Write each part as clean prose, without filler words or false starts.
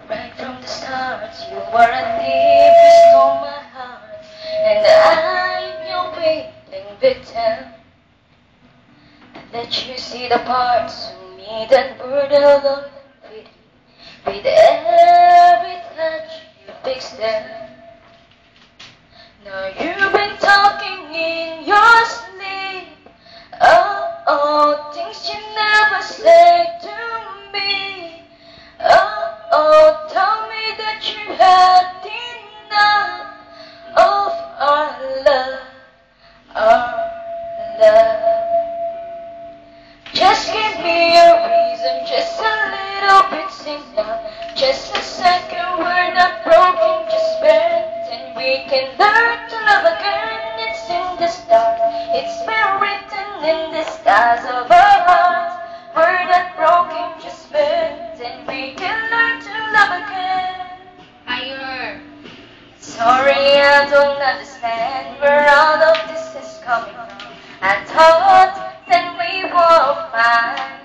Right from the start, you were a thief, you stole my heart, and I'm your willing victim. I let you see the parts of me that were the love and pity. With every touch, you fixed them. Now you've been talking in your sleep. Oh, oh, things you never say to me. Oh, oh, tell me that you had enough of our love, our love. Just give me a reason, just a little bit's enough. Just a second, we're not broken, just bent, and we can learn to love again. It's in the stars, it's been written in the stars of our hearts. We're not broken, just bent, and we can learn to love again. Higher. Sorry, I don't understand where all of this is coming from. I thought that we were fine.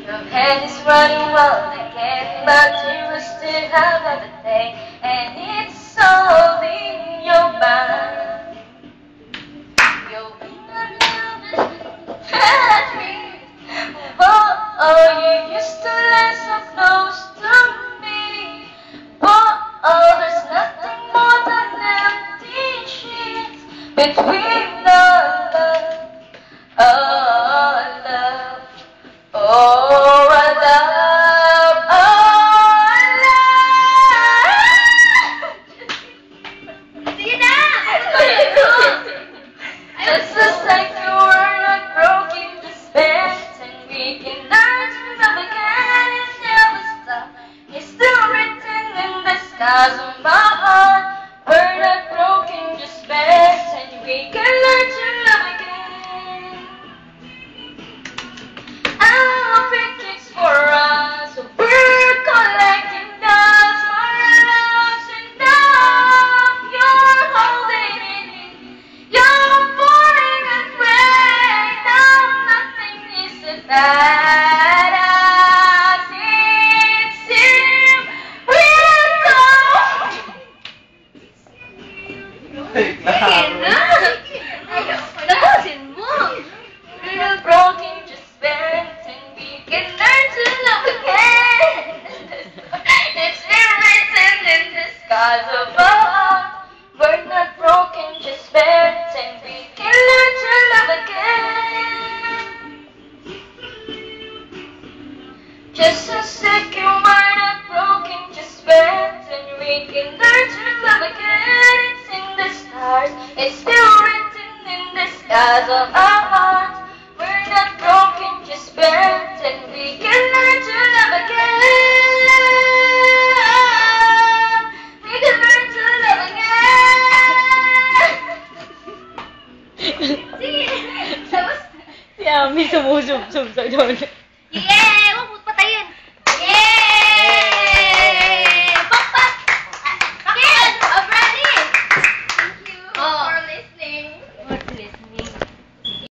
Your head is running wild again, but you will still have everything, and it's all in your mind. You're at me. Oh, oh, you used to lay so close to me. Oh, there's nothing more than empty sheets between our love, our love, oh, our love, our love. Sige na! Just a second, we're not broken, just bent, and we can learn to love again. It's never stop. It's still written in the stars of my heart. We're not broken, just bent, and we can learn to love again. I hope it kicks for us, so we're collecting dust for our loves, and now you're holding it in. You're pouring it rain. Now nothing is as bad as it seems. We're gone. Sige na! Tapusin mo! We're not broken, just bent, and we can learn to love again. It's been written in the skies of our heart. We're not broken, just bent, and we can learn to love again. Just a second, we're not broken, just bent, and we can learn to love again. It's in the stars, it's still written in the skies of our hearts. We're not broken, just bent, and we can learn to love again. We can learn to love again. Sige! Tapos, Si Ami sumusobsob sa doon. sige! Huwag mo